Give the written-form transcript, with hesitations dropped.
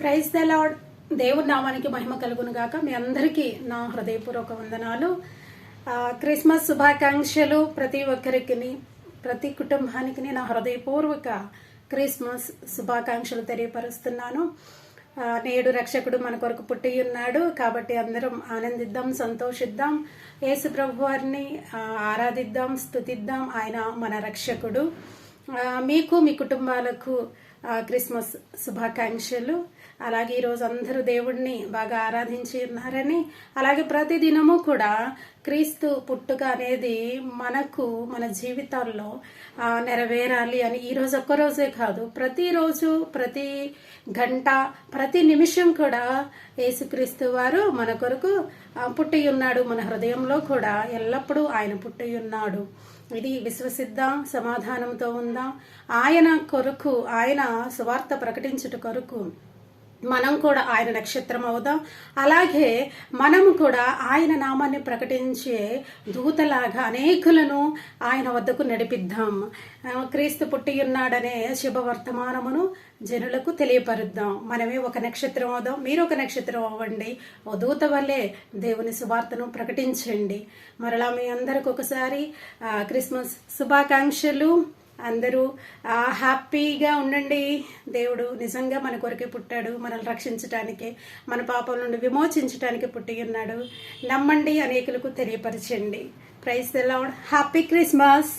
Praise the lord. దేవుడి నామానికి మహిమ కలుగును గాక. మీ అందరికీ నా హృదయపూర్వక వందనాలు. క్రిస్మస్ శుభాకాంక్షలు. ప్రతి ఒక్కరికి, ప్రతి కుటుంబానికి నా హృదయపూర్వక క్రిస్మస్ శుభాకాంక్షలు తెలియపరుస్తున్నాను. నేడు రక్షకుడు మన కొరకు పుట్టి ఉన్నాడు కాబట్టి అందరం ఆనందిద్దాం, సంతోషిద్దాం. యేసు ప్రభు వారిని ఆరాధిద్దాం, స్తుతిద్దాం. ఆయన మన రక్షకుడు. మీకు, మీ కుటుంబాలకు క్రిస్మస్ శుభాకాంక్షలు. అలాగే ఈరోజు అందరూ దేవుడిని బాగా ఆరాధించి ఉన్నారని, అలాగే ప్రతిదినము కూడా క్రీస్తు పుట్టుక అనేది మనకు మన జీవితాల్లో నెరవేరాలి అని ఈరోజు ఒక్కరోజే కాదు, ప్రతిరోజు, ప్రతి గంట, ప్రతి నిమిషం కూడా యేసుక్రీస్తు వారు మన కొరకు పుట్టి ఉన్నాడు. మన హృదయంలో కూడా ఎల్లప్పుడూ ఆయన పుట్టి ఉన్నాడు. ఇది విశ్వసిద్దాం, సమాధానంతో ఉందాం. ఆయన కొరకు, ఆయన సువార్త ప్రకటించుట కొరకు మనం కూడా ఆయన నక్షత్రం అవుదాం. అలాగే మనము కూడా ఆయన నామాన్ని ప్రకటించే దూతలాగా అనేకులను ఆయన వద్దకు నడిపిద్దాం. క్రీస్తు పుట్టి ఉన్నాడనే శుభవర్తమానమును జనులకు తెలియపరుద్దాం. మనమే ఒక నక్షత్రం అవుదాం, మీరు ఒక నక్షత్రం అవ్వండి. ఓ దూత వల్లే దేవుని సువార్తను ప్రకటించండి. మరలా మీ అందరికి ఒకసారి క్రిస్మస్ శుభాకాంక్షలు. అందరూ హ్యాపీగా ఉండండి. దేవుడు నిజంగా మన కొరకే పుట్టాడు, మనల్ని రక్షించటానికి, మన పాపం నుండి విమోచించడానికి పుట్టి ఉన్నాడు. నమ్మండి, అనేకులకు తెలియపరచండి. Praise the Lord. Happy Christmas.